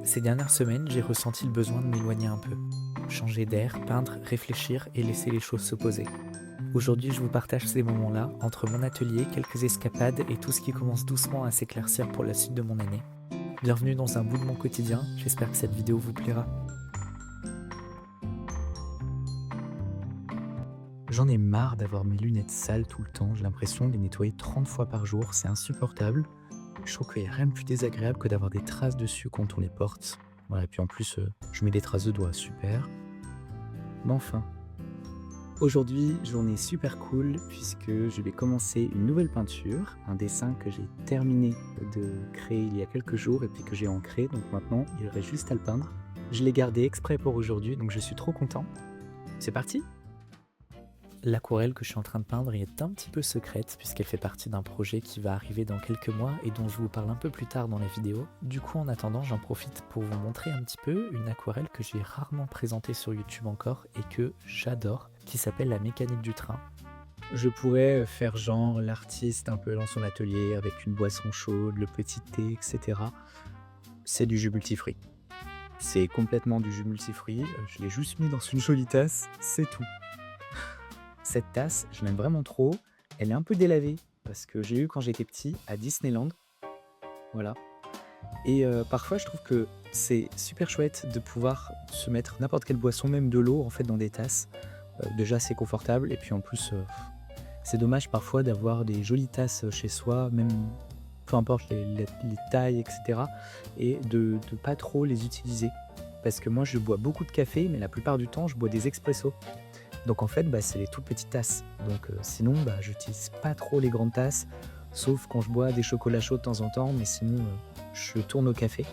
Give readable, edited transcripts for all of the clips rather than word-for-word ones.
Ces dernières semaines, j'ai ressenti le besoin de m'éloigner un peu. Changer d'air, peindre, réfléchir et laisser les choses se poser. Aujourd'hui, je vous partage ces moments-là, entre mon atelier, quelques escapades et tout ce qui commence doucement à s'éclaircir pour la suite de mon année. Bienvenue dans un bout de mon quotidien, j'espère que cette vidéo vous plaira. J'en ai marre d'avoir mes lunettes sales tout le temps, j'ai l'impression de les nettoyer 30 fois par jour, c'est insupportable. Je trouve qu'il n'y a rien de plus désagréable que d'avoir des traces dessus quand on les porte. Voilà, et puis en plus, je mets des traces de doigts, super. Mais enfin, aujourd'hui, journée super cool puisque je vais commencer une nouvelle peinture, un dessin que j'ai terminé de créer il y a quelques jours et puis que j'ai ancré, donc maintenant il reste juste à le peindre. Je l'ai gardé exprès pour aujourd'hui, donc je suis trop content. C'est parti! L'aquarelle que je suis en train de peindre est un petit peu secrète puisqu'elle fait partie d'un projet qui va arriver dans quelques mois et dont je vous parle un peu plus tard dans la vidéo. Du coup, en attendant, j'en profite pour vous montrer un petit peu une aquarelle que j'ai rarement présentée sur YouTube encore et que j'adore, qui s'appelle La mécanique du train. Je pourrais faire genre l'artiste un peu dans son atelier avec une boisson chaude, le petit thé, etc. C'est du jus multifruit. C'est complètement du jus multifruit. Je l'ai juste mis dans une jolie tasse, c'est tout. Cette tasse, je l'aime vraiment trop. Elle est un peu délavée parce que j'ai eu quand j'étais petit à Disneyland, voilà. Et parfois je trouve que c'est super chouette de pouvoir se mettre n'importe quelle boisson, même de l'eau en fait dans des tasses. Déjà c'est confortable et puis en plus, c'est dommage parfois d'avoir des jolies tasses chez soi, même peu importe les tailles et cetera et de pas trop les utiliser. Parce que moi je bois beaucoup de café, mais la plupart du temps je bois des expressos. Donc en fait, c'est les toutes petites tasses. Donc sinon, j'utilise pas trop les grandes tasses, sauf quand je bois des chocolats chauds de temps en temps, mais sinon, je tourne au café.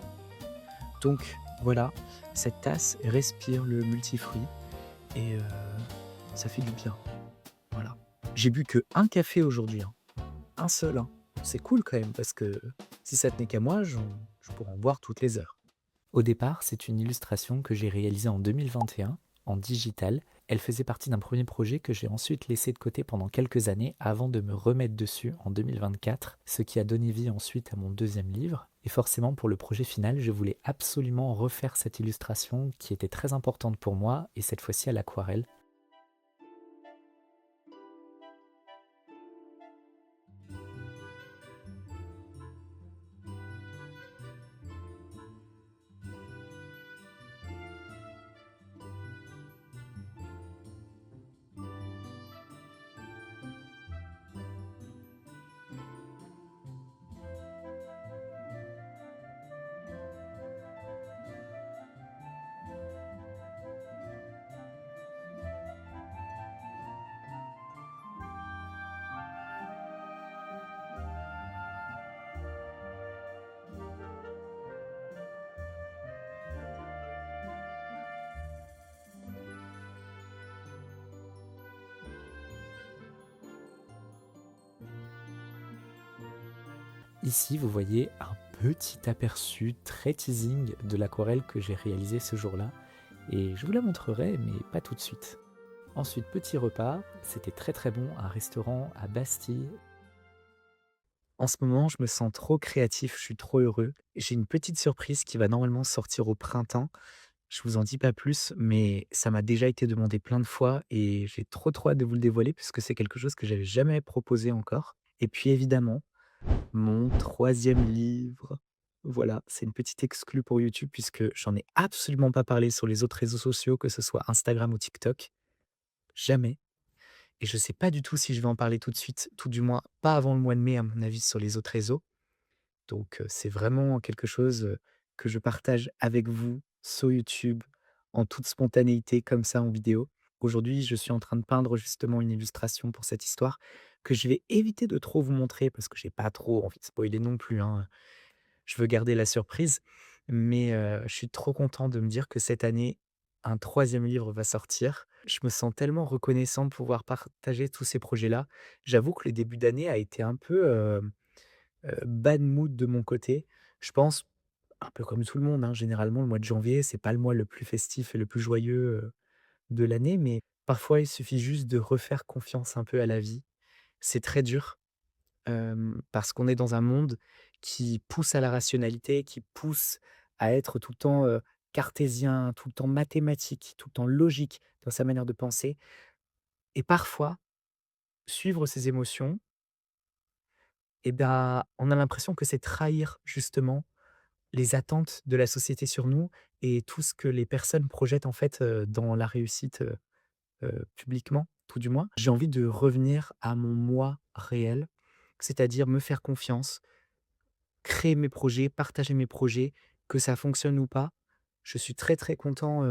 Donc voilà, cette tasse respire le multifruit et ça fait du bien. Voilà. J'ai bu que un café aujourd'hui, hein. Un seul, hein. C'est cool quand même parce que si ça tenait qu'à moi, je pourrais en boire toutes les heures. Au départ, c'est une illustration que j'ai réalisée en 2021, en digital. Elle faisait partie d'un premier projet que j'ai ensuite laissé de côté pendant quelques années avant de me remettre dessus en 2024, ce qui a donné vie ensuite à mon deuxième livre. Et forcément, pour le projet final, je voulais absolument refaire cette illustration qui était très importante pour moi, et cette fois-ci à l'aquarelle. Ici, vous voyez un petit aperçu très teasing de l'aquarelle que j'ai réalisée ce jour-là, et je vous la montrerai, mais pas tout de suite. Ensuite, petit repas, c'était très très bon, un restaurant à Bastille. En ce moment, je me sens trop créatif, je suis trop heureux. J'ai une petite surprise qui va normalement sortir au printemps. Je vous en dis pas plus, mais ça m'a déjà été demandé plein de fois et j'ai trop hâte de vous le dévoiler puisque c'est quelque chose que j'avais jamais proposé encore. Et puis évidemment, mon troisième livre. Voilà, c'est une petite exclue pour YouTube puisque j'en ai absolument pas parlé sur les autres réseaux sociaux, que ce soit Instagram ou TikTok. Jamais. Et je sais pas du tout si je vais en parler tout de suite, tout du moins pas avant le mois de mai à mon avis sur les autres réseaux. Donc c'est vraiment quelque chose, que je partage avec vous sur YouTube, en toute spontanéité comme ça en vidéo. Aujourd'hui, je suis en train de peindre justement une illustration pour cette histoire que je vais éviter de trop vous montrer parce que j'ai pas trop envie de spoiler non plus, hein. Je veux garder la surprise, mais je suis trop content de me dire que cette année, un troisième livre va sortir. Je me sens tellement reconnaissant de pouvoir partager tous ces projets-là. J'avoue que le début d'année a été un peu, bad mood de mon côté. Je pense, un peu comme tout le monde, hein, généralement le mois de janvier, c'est pas le mois le plus festif et le plus joyeux, de l'année, mais parfois il suffit juste de refaire confiance un peu à la vie. C'est très dur, parce qu'on est dans un monde qui pousse à la rationalité, qui pousse à être tout le temps, cartésien, tout le temps mathématique, tout le temps logique dans sa manière de penser et parfois, suivre ses émotions et ben, on a l'impression que c'est trahir justement les attentes de la société sur nous et tout ce que les personnes projettent en fait, dans la réussite, publiquement, tout du moins. J'ai envie de revenir à mon moi réel, c'est-à-dire me faire confiance, créer mes projets, partager mes projets, que ça fonctionne ou pas. Je suis très, très content,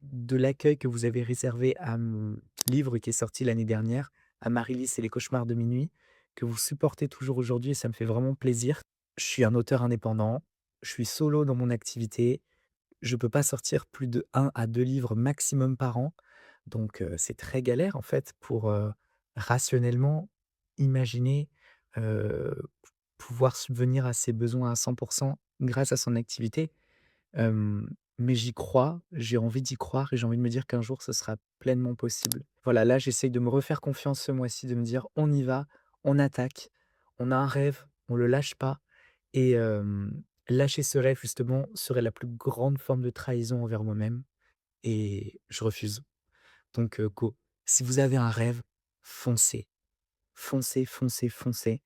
de l'accueil que vous avez réservé à mon livre qui est sorti l'année dernière, Amaryllis et les cauchemars de minuit, que vous supportez toujours aujourd'hui et ça me fait vraiment plaisir. Je suis un auteur indépendant, je suis solo dans mon activité, je peux pas sortir plus de 1 à 2 livres maximum par an, donc c'est très galère en fait pour, rationnellement imaginer, heu, pouvoir subvenir à ses besoins à 100 grâce à son activité. Hem, mais j'y crois, j'ai envie d'y croire et j'ai envie de me dire qu'un jour ce sera pleinement possible. Voilà, là j'essaye de me refaire confiance ce mois-ci, de me dire: «On y va, on attaque, on a un rêve, on le lâche pas» et lâcher ce rêve justement serait la plus grande forme de trahison envers moi-même et je refuse. Donc go. Si vous avez un rêve, foncez. Foncez, foncez, foncez.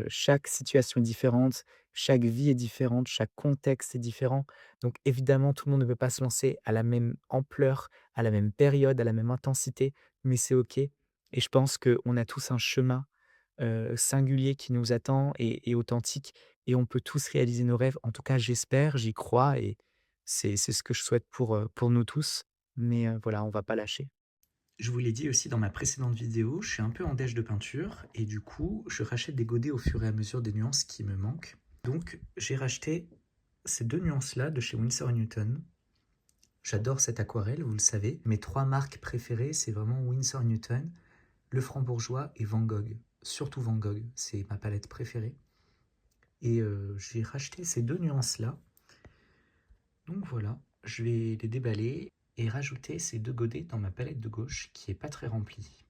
Chaque situation est différente, chaque vie est différente, chaque contexte est différent. Donc évidemment, tout le monde ne peut pas se lancer à la même ampleur, à la même période, à la même intensité, mais c'est OK et je pense qu'on a tous un chemin, singulier qui nous attend et authentique et on peut tous réaliser nos rêves. En tout cas, j'espère, j'y crois et c'est ce que je souhaite pour nous tous. Mais voilà, on va pas lâcher. Je vous l'ai dit aussi dans ma précédente vidéo, je suis un peu en déj de peinture et du coup, je rachète des godets au fur et à mesure des nuances qui me manquent. Donc, j'ai racheté ces 2 nuances-là de chez Winsor& Newton. J'adore cette aquarelle, vous le savez. Mes 3 marques préférées, c'est vraiment Winsor& Newton, Le Franc-Bourgeois et Van Gogh. Surtout Van Gogh, c'est ma palette préférée. Et j'ai racheté ces 2 nuances-là. Donc voilà, je vais les déballer et rajouter ces 2 godets dans ma palette de gauche qui est pas très remplie.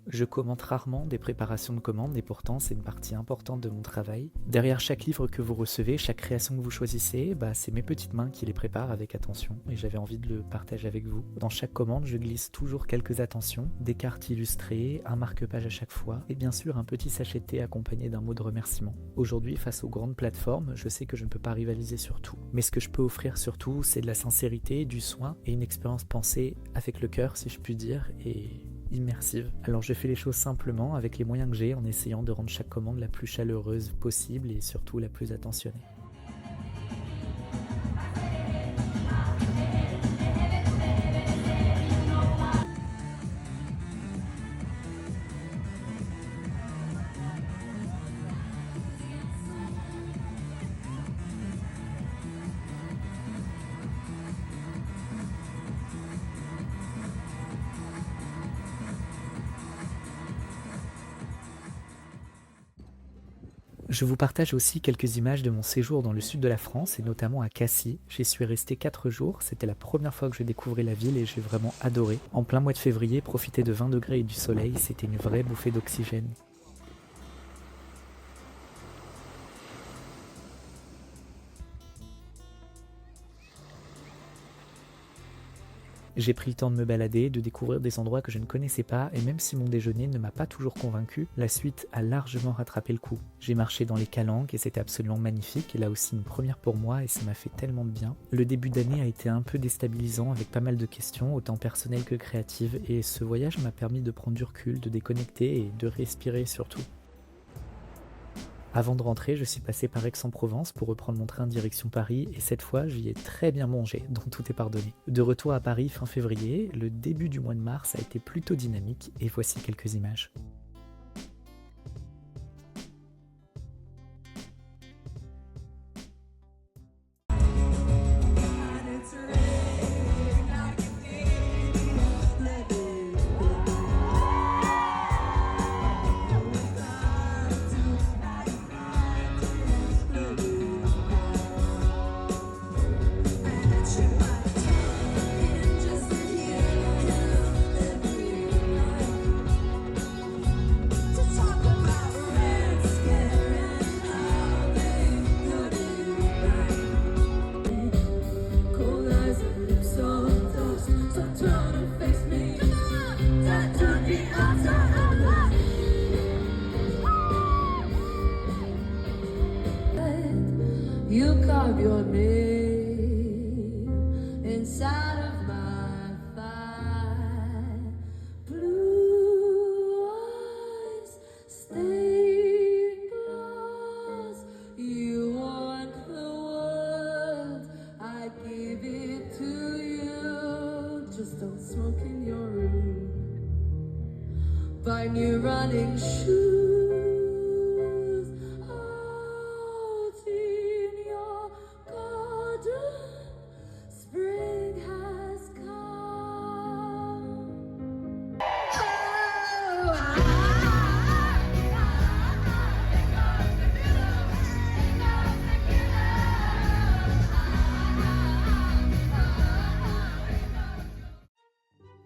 Je commente rarement des préparations de commandes et pourtant c'est une partie importante de mon travail. Derrière chaque livre que vous recevez, chaque création que vous choisissez, c'est mes petites mains qui les préparent avec attention et j'avais envie de le partager avec vous. Dans chaque commande, je glisse toujours quelques attentions, des cartes illustrées, un marque-page à chaque fois et bien sûr un petit sachet de thé accompagné d'un mot de remerciement. Aujourd'hui, face aux grandes plateformes, je sais que je ne peux pas rivaliser sur tout. Mais ce que je peux offrir surtout, c'est de la sincérité, du soin et une expérience pensée avec le cœur, si je puis dire, et immersive. Alors je fais les choses simplement avec les moyens que j'ai en essayant de rendre chaque commande la plus chaleureuse possible et surtout la plus attentionnée. Je vous partage aussi quelques images de mon séjour dans le sud de la France et notamment à Cassis. J'y suis resté 4 jours, c'était la première fois que je découvrais la ville et j'ai vraiment adoré. En plein mois de février, profiter de 20 degrés et du soleil, c'était une vraie bouffée d'oxygène. J'ai pris le temps de me balader, de découvrir des endroits que je ne connaissais pas, et même si mon déjeuner ne m'a pas toujours convaincu, la suite a largement rattrapé le coup. J'ai marché dans les calanques et c'était absolument magnifique, et là aussi une première pour moi et ça m'a fait tellement de bien. Le début d'année a été un peu déstabilisant avec pas mal de questions, autant personnelles que créatives, et ce voyage m'a permis de prendre du recul, de déconnecter et de respirer surtout. Avant de rentrer, je suis passé par Aix-en-Provence pour reprendre mon train direction Paris et cette fois, j'y ai très bien mangé, donc tout est pardonné. De retour à Paris fin février, le début du mois de mars a été plutôt dynamique et voici quelques images. You carve your name inside of my thigh. Blue eyes, stained glass. You want the world, I give it to you. Just don't smoke in your room. Buy new running shoes out in your garden. Spring has come.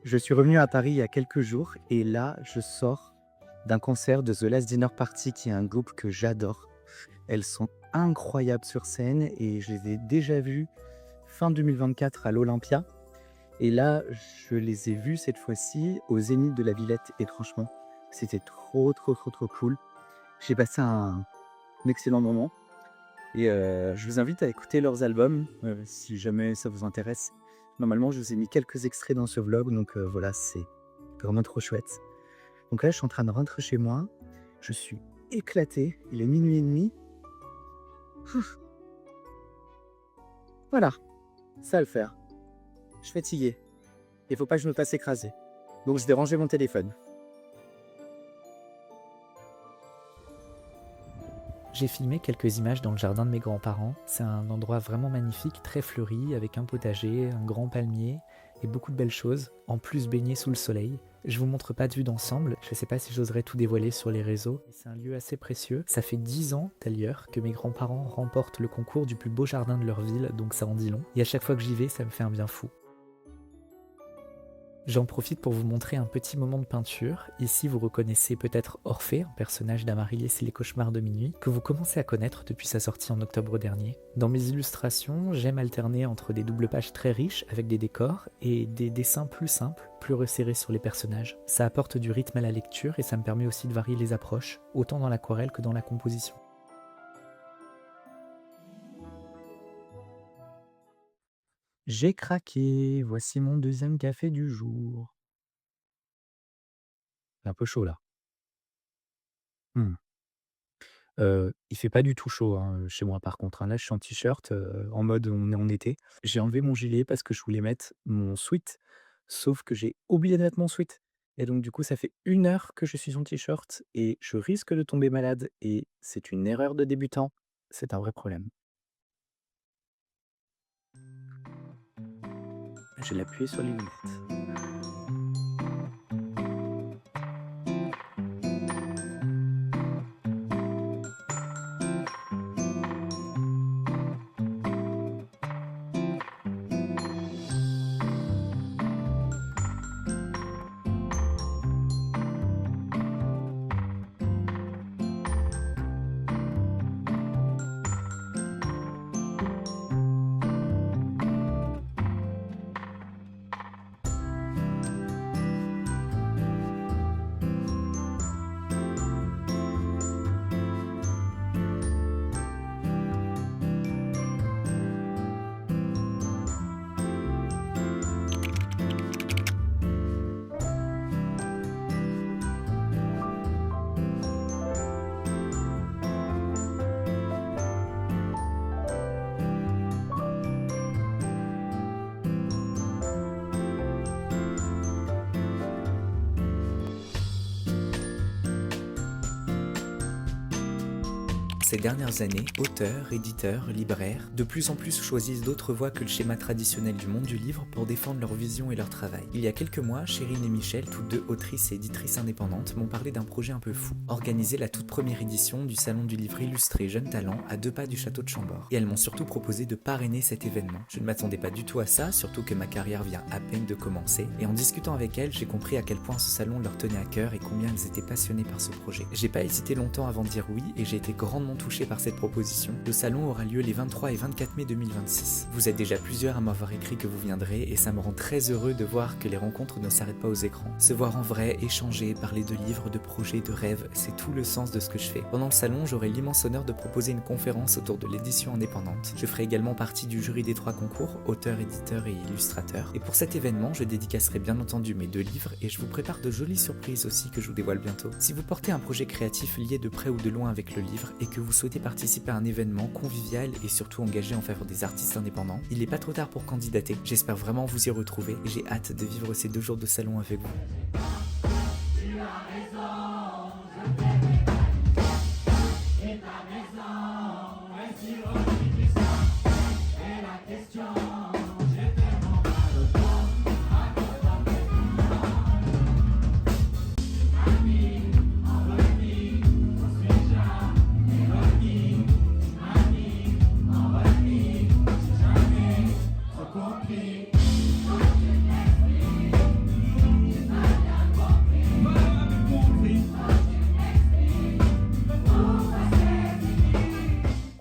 Je suis revenu à Paris il y a quelques jours et là, je sors d'un concert de The Last Dinner Party, qui est un groupe que j'adore. Elles sont incroyables sur scène et je les ai déjà vues fin 2024 à l'Olympia. Et là, je les ai vues cette fois-ci au Zénith de la Villette et franchement, c'était trop, trop, trop, trop cool. J'ai passé un excellent moment et je vous invite à écouter leurs albums si jamais ça vous intéresse. Normalement, je vous ai mis quelques extraits dans ce vlog, donc voilà, c'est vraiment trop chouette. Donc là, je suis en train de rentrer chez moi. Je suis éclaté. Il est minuit et demi. Ouf. Voilà, ça va le faire. Je suis fatigué. Il faut pas que je me fasse écraser. Donc je vais ranger mon téléphone. J'ai filmé quelques images dans le jardin de mes grands-parents. C'est un endroit vraiment magnifique, très fleuri, avec un potager, un grand palmier et beaucoup de belles choses, en plus baigné sous le soleil. Je vous montre pas de vue d'ensemble, je sais pas si j'oserais tout dévoiler sur les réseaux. C'est un lieu assez précieux. Ça fait 10 ans d'ailleurs que mes grands-parents remportent le concours du plus beau jardin de leur ville, donc ça en dit long. Et à chaque fois que j'y vais, ça me fait un bien fou. J'en profite pour vous montrer un petit moment de peinture. Ici, vous reconnaissez peut-être Orphée, un personnage d'Amaryllis et les cauchemars de minuit, que vous commencez à connaître depuis sa sortie en octobre dernier. Dans mes illustrations, j'aime alterner entre des doubles pages très riches avec des décors et des dessins plus simples, plus resserrés sur les personnages. Ça apporte du rythme à la lecture et ça me permet aussi de varier les approches, autant dans l'aquarelle que dans la composition. J'ai craqué, voici mon deuxième café du jour. C'est un peu chaud là. Mmh. Il fait pas du tout chaud, hein, chez moi par contre, hein. Là, je suis en t-shirt, en mode on est en été. J'ai enlevé mon gilet parce que je voulais mettre mon sweat, sauf que j'ai oublié de mettre mon sweat et donc du coup, ça fait 1 heure que je suis en t-shirt et je risque de tomber malade et c'est une erreur de débutant. C'est un vrai problème. Je l'ai appuyé sur les lunettes. Ces dernières années, auteurs, éditeurs, libraires, de plus en plus choisissent d'autres voies que le schéma traditionnel du monde du livre pour défendre leur vision et leur travail. Il y a quelques mois, Chérine et Michel, toutes deux autrices et éditrices indépendantes, m'ont parlé d'un projet un peu fou. Organiser la toute première édition du Salon du livre illustré Jeunes Talents à 2 pas du château de Chambord. Et elles m'ont surtout proposé de parrainer cet événement. Je ne m'attendais pas du tout à ça, surtout que ma carrière vient à peine de commencer. Et en discutant avec elles, j'ai compris à quel point ce salon leur tenait à cœur et combien elles étaient passionnées par ce projet. J'ai pas hésité longtemps avant de dire oui et j'ai été grandement vraiment touché par cette proposition. Le salon aura lieu les 23 et 24 mai 2026. Vous êtes déjà plusieurs à m'avoir écrit que vous viendrez et ça me rend très heureux de voir que les rencontres ne s'arrêtent pas aux écrans. Se voir en vrai, échanger, parler de livres, de projets, de rêves, c'est tout le sens de ce que je fais. Pendant le salon, j'aurai l'immense honneur de proposer une conférence autour de l'édition indépendante. Je ferai également partie du jury des 3 concours, auteur, éditeur et illustrateur. Et pour cet événement, je dédicacerai bien entendu mes 2 livres et je vous prépare de jolies surprises aussi que je vous dévoile bientôt. Si vous portez un projet créatif lié de près ou de loin avec le livre et que vous souhaitez participer à un événement convivial et surtout engagé en faveur des artistes indépendants, il n'est pas trop tard pour candidater. J'espère vraiment vous y retrouver et j'ai hâte de vivre ces 2 jours de salon avec vous.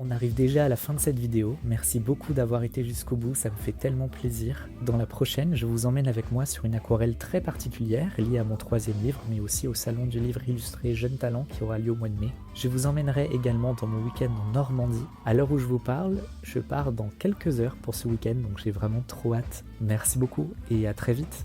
On arrive déjà à la fin de cette vidéo, merci beaucoup d'avoir été jusqu'au bout, ça me fait tellement plaisir. Dans la prochaine, je vous emmène avec moi sur une aquarelle très particulière liée à mon 3e livre, mais aussi au salon du livre illustré Jeunes Talents qui aura lieu au mois de mai. Je vous emmènerai également dans mon week-end en Normandie. À l'heure où je vous parle, je pars dans quelques heures pour ce week-end, donc j'ai vraiment trop hâte. Merci beaucoup et à très vite.